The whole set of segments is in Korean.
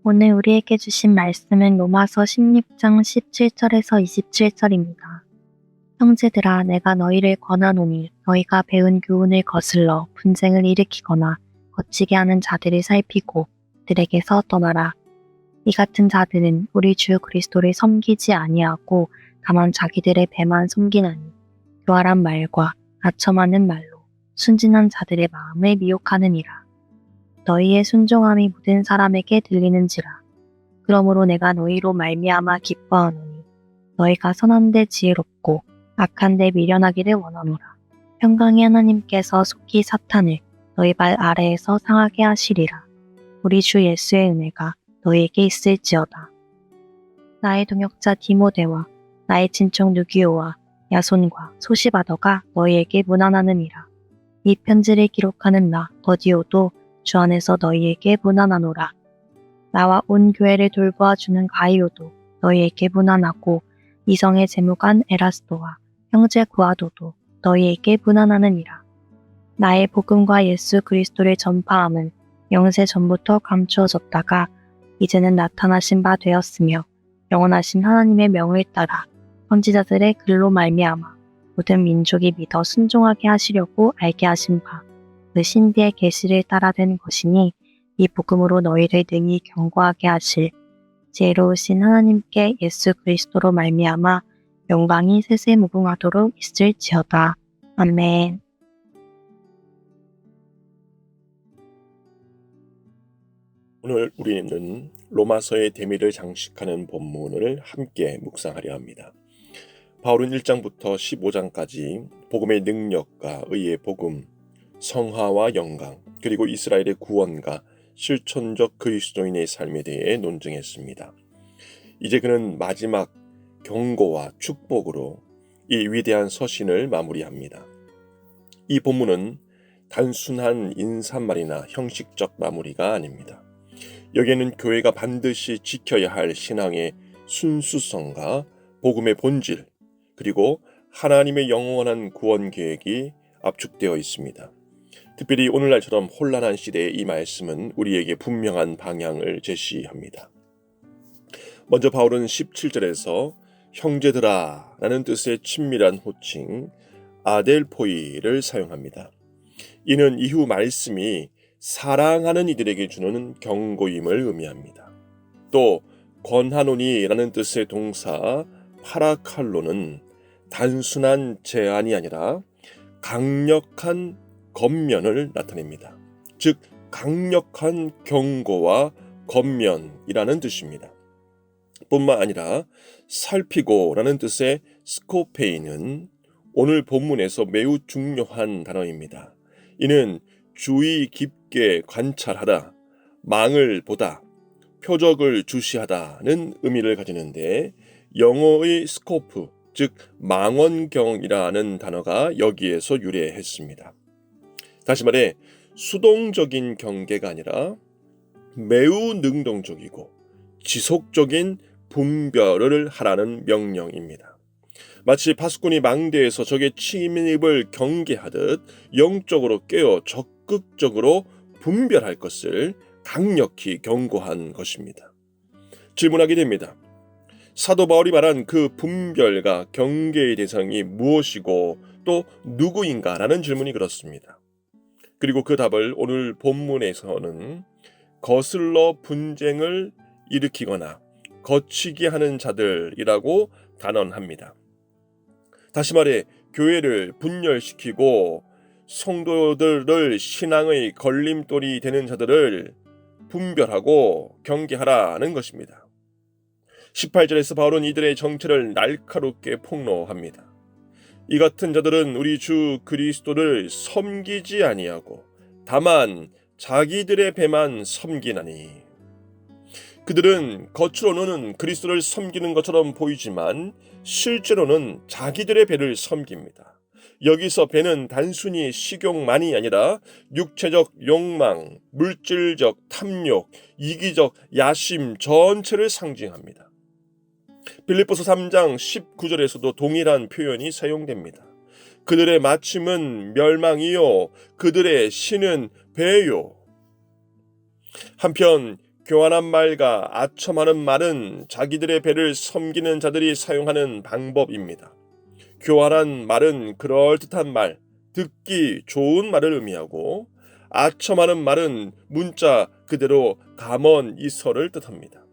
오늘 우리에게 주신 말씀은 로마서 16장 17절에서 27절입니다. 형제들아, 내가 너희를 권하노니 너희가 배운 교훈을 거슬러 분쟁을 일으키거나 거치게 하는 자들을 살피고 그들에게서 떠나라. 이 같은 자들은 우리 주 그리스도를 섬기지 아니하고 다만 자기들의 배만 섬기나니 교활한 말과 아첨하는 말로 순진한 자들의 마음을 미혹하느니라. 너희의 순종함이 모든 사람에게 들리는지라. 그러므로 내가 너희로 말미암아 기뻐하노니 너희가 선한데 지혜롭고 악한데 미련하기를 원하노라. 평강의 하나님께서 속히 사탄을 너희 발 아래에서 상하게 하시리라. 우리 주 예수의 은혜가 너희에게 있을지어다. 나의 동역자 디모데와 나의 친척 누기오와 야손과 소시바더가 너희에게 문안하느니라. 이 편지를 기록하는 나 더디오도 주 안에서 너희에게 문안하노라. 나와 온 교회를 돌보아주는 가이오도 너희에게 문안하고 이성의 재무관 에라스도와 형제 구아도도 너희에게 문안하느니라. 나의 복음과 예수 그리스도를 전파함은 영세 전부터 감추어졌다가 이제는 나타나신 바 되었으며 영원하신 하나님의 명을 따라 선지자들의 글로 말미암아 모든 민족이 믿어 순종하게 하시려고 알게 하신 바 그 신비의 계시를 따라 된 것이니 이 복음으로 너희를 능히 경고하게 하실 지혜로우신 하나님께 예수 그리스도로 말미암아 영광이 세세무궁하도록 있을지어다. 아멘. 오늘 우리는 로마서의 대미를 장식하는 본문을 함께 묵상하려 합니다. 바울은 1장부터 15장까지 복음의 능력과 의의 복음, 성화와 영광, 그리고 이스라엘의 구원과 실천적 그리스도인의 삶에 대해 논증했습니다. 이제 그는 마지막 경고와 축복으로 이 위대한 서신을 마무리합니다. 이 본문은 단순한 인사말이나 형식적 마무리가 아닙니다. 여기에는 교회가 반드시 지켜야 할 신앙의 순수성과 복음의 본질, 그리고 하나님의 영원한 구원 계획이 압축되어 있습니다. 특별히 오늘날처럼 혼란한 시대에 이 말씀은 우리에게 분명한 방향을 제시합니다. 먼저 바울은 17절에서 형제들아 라는 뜻의 친밀한 호칭 아델포이를 사용합니다. 이는 이후 말씀이 사랑하는 이들에게 주는 경고임을 의미합니다. 또 권하노니라는 뜻의 동사 파라칼로는 단순한 제안이 아니라 강력한 권면을 나타냅니다. 즉 강력한 경고와 권면이라는 뜻입니다. 뿐만 아니라 살피고라는 뜻의 스코페이는 오늘 본문에서 매우 중요한 단어입니다. 이는 주의 깊게 관찰하다, 망을 보다, 표적을 주시하다는 의미를 가지는데 영어의 스코프, 즉 망원경이라는 단어가 여기에서 유래했습니다. 다시 말해 수동적인 경계가 아니라 매우 능동적이고 지속적인 분별을 하라는 명령입니다. 마치 파수꾼이 망대에서 적의 침입을 경계하듯 영적으로 깨어 적극적으로 분별할 것을 강력히 경고한 것입니다. 질문하게 됩니다. 사도 바울이 말한 그 분별과 경계의 대상이 무엇이고 또 누구인가라는 질문이 그렇습니다. 그리고 그 답을 오늘 본문에서는 거슬러 분쟁을 일으키거나 거치게 하는 자들이라고 단언합니다. 다시 말해 교회를 분열시키고 성도들을 신앙의 걸림돌이 되는 자들을 분별하고 경계하라는 것입니다. 18절에서 바울은 이들의 정체를 날카롭게 폭로합니다. 이 같은 자들은 우리 주 그리스도를 섬기지 아니하고 다만 자기들의 배만 섬기나니. 그들은 겉으로는 그리스도를 섬기는 것처럼 보이지만 실제로는 자기들의 배를 섬깁니다. 여기서 배는 단순히 식욕만이 아니라 육체적 욕망, 물질적 탐욕, 이기적 야심 전체를 상징합니다. 빌립보서 3장 19절에서도 동일한 표현이 사용됩니다. 그들의 마침은 멸망이요 그들의 신은 배요. 한편 교활한 말과 아첨하는 말은 자기들의 배를 섬기는 자들이 사용하는 방법입니다. 교활한 말은 그럴듯한 말, 듣기 좋은 말을 의미하고, 아첨하는 말은 문자 그대로 감언 이설을 뜻합니다.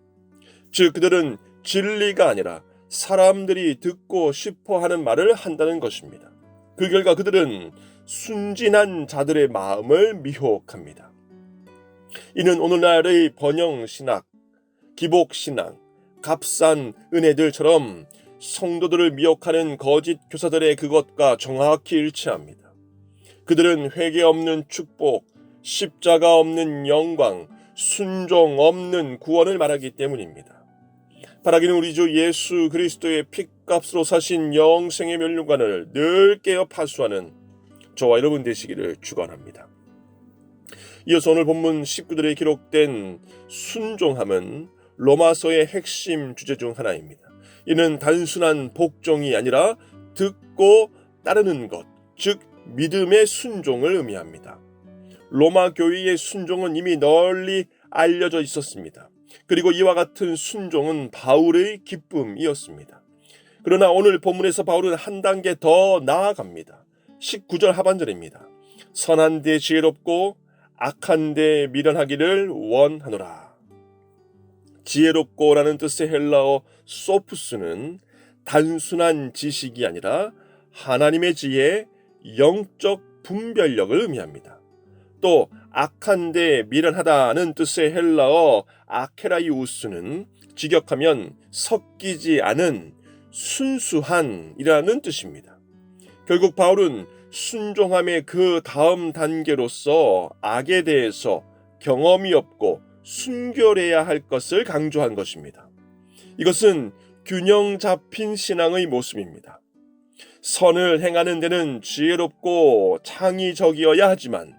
즉 그들은 진리가 아니라 사람들이 듣고 싶어 하는 말을 한다는 것입니다. 그 결과 그들은 순진한 자들의 마음을 미혹합니다. 이는 오늘날의 번영신학, 기복신앙, 값싼 은혜들처럼 성도들을 미혹하는 거짓 교사들의 그것과 정확히 일치합니다. 그들은 회개 없는 축복, 십자가 없는 영광, 순종 없는 구원을 말하기 때문입니다. 바라기는 우리 주 예수 그리스도의 핏값으로 사신 영생의 면류관을 늘 깨어 파수하는 저와 여러분 되시기를 축원합니다. 이어서 오늘 본문 19절에 기록된 순종함은 로마서의 핵심 주제 중 하나입니다. 이는 단순한 복종이 아니라 듣고 따르는 것, 즉 믿음의 순종을 의미합니다. 로마 교회의 순종은 이미 널리 알려져 있었습니다. 그리고 이와 같은 순종은 바울의 기쁨이었습니다. 그러나 오늘 본문에서 바울은 한 단계 더 나아갑니다. 19절 하반절입니다. 선한 데 지혜롭고 악한 데 미련하기를 원하노라. 지혜롭고라는 뜻의 헬라어 소프스는 단순한 지식이 아니라 하나님의 지혜, 영적 분별력을 의미합니다. 또 악한 데 미련하다는 뜻의 헬라어 아케라이우스는 직역하면 섞이지 않은 순수한이라는 뜻입니다. 결국 바울은 순종함의 그 다음 단계로서 악에 대해서 경험이 없고 순결해야 할 것을 강조한 것입니다. 이것은 균형 잡힌 신앙의 모습입니다. 선을 행하는 데는 지혜롭고 창의적이어야 하지만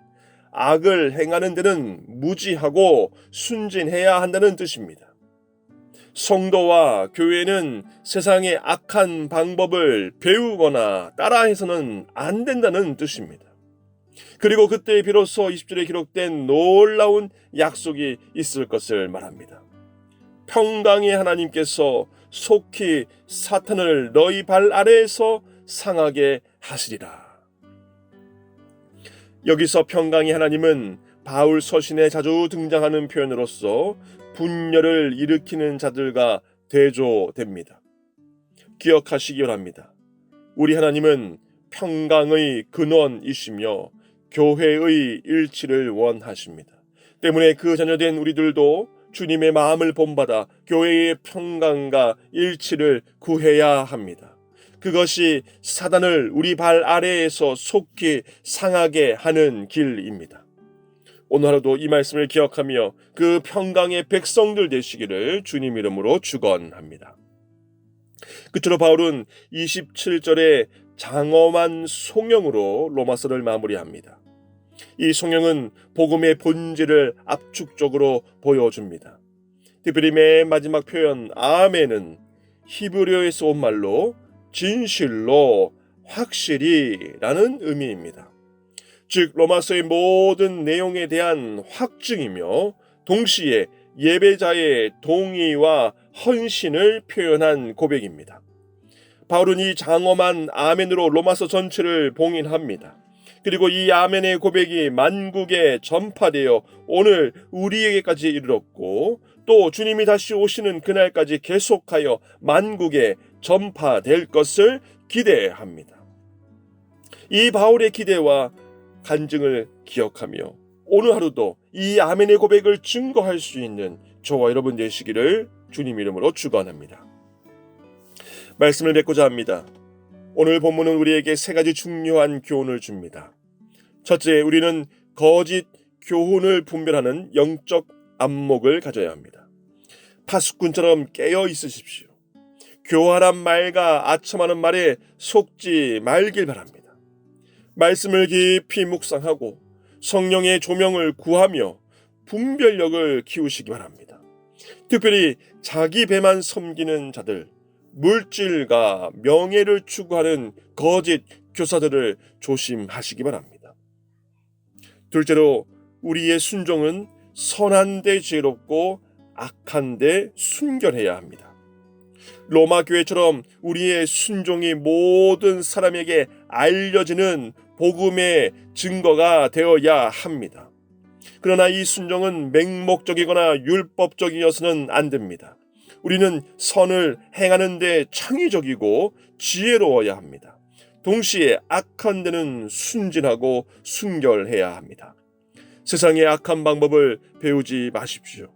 악을 행하는 데는 무지하고 순진해야 한다는 뜻입니다. 성도와 교회는 세상의 악한 방법을 배우거나 따라해서는 안 된다는 뜻입니다. 그리고 그때 비로소 20절에 기록된 놀라운 약속이 있을 것을 말합니다. 평강의 하나님께서 속히 사탄을 너희 발 아래에서 상하게 하시리라. 여기서 평강의 하나님은 바울 서신에 자주 등장하는 표현으로서 분열을 일으키는 자들과 대조됩니다. 기억하시기 바랍니다. 우리 하나님은 평강의 근원이시며 교회의 일치를 원하십니다. 때문에 그 자녀된 우리들도 주님의 마음을 본받아 교회의 평강과 일치를 구해야 합니다. 그것이 사단을 우리 발 아래에서 속히 상하게 하는 길입니다. 오늘 하루도 이 말씀을 기억하며 그 평강의 백성들 되시기를 주님 이름으로 축원합니다. 끝으로 바울은 27절에 장엄한 송영으로 로마서를 마무리합니다. 이 송영은 복음의 본질을 압축적으로 보여줍니다. 특별히 맨 마지막 표현 아멘은 히브리어에서 온 말로 진실로 확실히 라는 의미입니다. 즉 로마서의 모든 내용에 대한 확증이며 동시에 예배자의 동의와 헌신을 표현한 고백입니다. 바울은 이 장엄한 아멘으로 로마서 전체를 봉인합니다. 그리고 이 아멘의 고백이 만국에 전파되어 오늘 우리에게까지 이르렀고 또 주님이 다시 오시는 그날까지 계속하여 만국에 전파될 것을 기대합니다. 이 바울의 기대와 간증을 기억하며 오늘 하루도 이 아멘의 고백을 증거할 수 있는 저와 여러분 되시기를 주님 이름으로 축원합니다. 말씀을 맺고자 합니다. 오늘 본문은 우리에게 세 가지 중요한 교훈을 줍니다. 첫째, 우리는 거짓 교훈을 분별하는 영적 안목을 가져야 합니다. 파수꾼처럼 깨어 있으십시오. 교활한 말과 아첨하는 말에 속지 말길 바랍니다. 말씀을 깊이 묵상하고 성령의 조명을 구하며 분별력을 키우시기 바랍니다. 특별히 자기 배만 섬기는 자들, 물질과 명예를 추구하는 거짓 교사들을 조심하시기 바랍니다. 둘째로 우리의 순종은 선한 데 지혜롭고 악한 데 순결해야 합니다. 로마 교회처럼 우리의 순종이 모든 사람에게 알려지는 복음의 증거가 되어야 합니다. 그러나 이 순종은 맹목적이거나 율법적이어서는 안 됩니다. 우리는 선을 행하는 데 창의적이고 지혜로워야 합니다. 동시에 악한 데는 순진하고 순결해야 합니다. 세상의 악한 방법을 배우지 마십시오.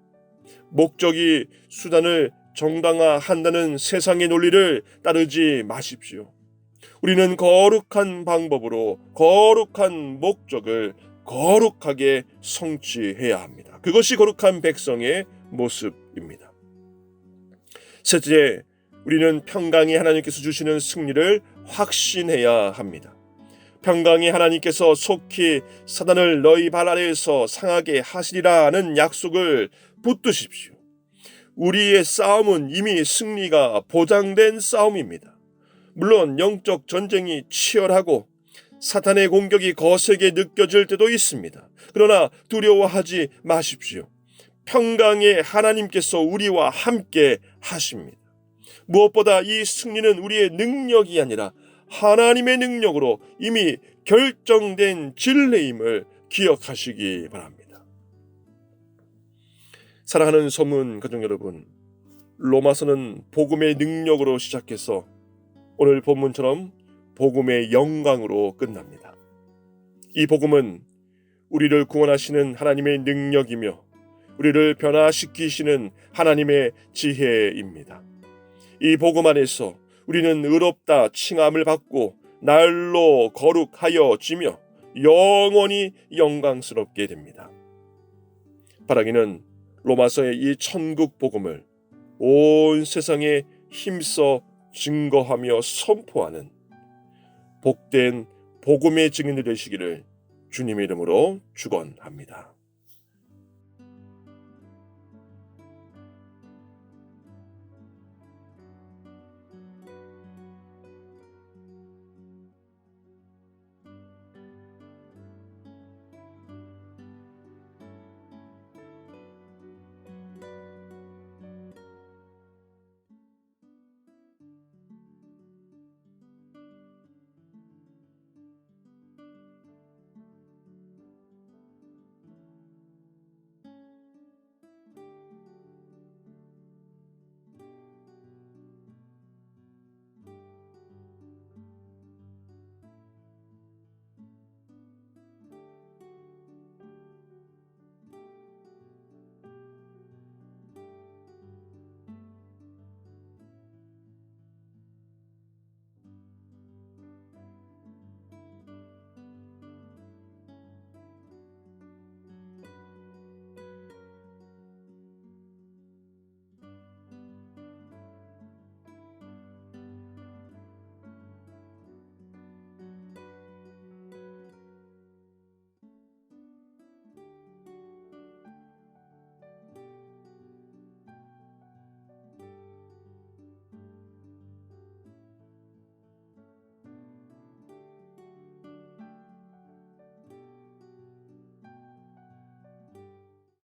목적이 수단을 정당화한다는 세상의 논리를 따르지 마십시오. 우리는 거룩한 방법으로 거룩한 목적을 거룩하게 성취해야 합니다. 그것이 거룩한 백성의 모습입니다. 셋째, 우리는 평강이 하나님께서 주시는 승리를 확신해야 합니다. 평강이 하나님께서 속히 사단을 너희 발 아래에서 상하게 하시리라는 약속을 붙드십시오. 우리의 싸움은 이미 승리가 보장된 싸움입니다. 물론 영적 전쟁이 치열하고 사탄의 공격이 거세게 느껴질 때도 있습니다. 그러나 두려워하지 마십시오. 평강의 하나님께서 우리와 함께 하십니다. 무엇보다 이 승리는 우리의 능력이 아니라 하나님의 능력으로 이미 결정된 진리임을 기억하시기 바랍니다. 사랑하는 소문 가족 여러분, 로마서는 복음의 능력으로 시작해서 오늘 본문처럼 복음의 영광으로 끝납니다. 이 복음은 우리를 구원하시는 하나님의 능력이며 우리를 변화시키시는 하나님의 지혜입니다. 이 복음 안에서 우리는 의롭다 칭함을 받고 날로 거룩하여지며 영원히 영광스럽게 됩니다. 바라기는 로마서의 이 천국 복음을 온 세상에 힘써 증거하며 선포하는 복된 복음의 증인이 되시기를 주님의 이름으로 축원합니다.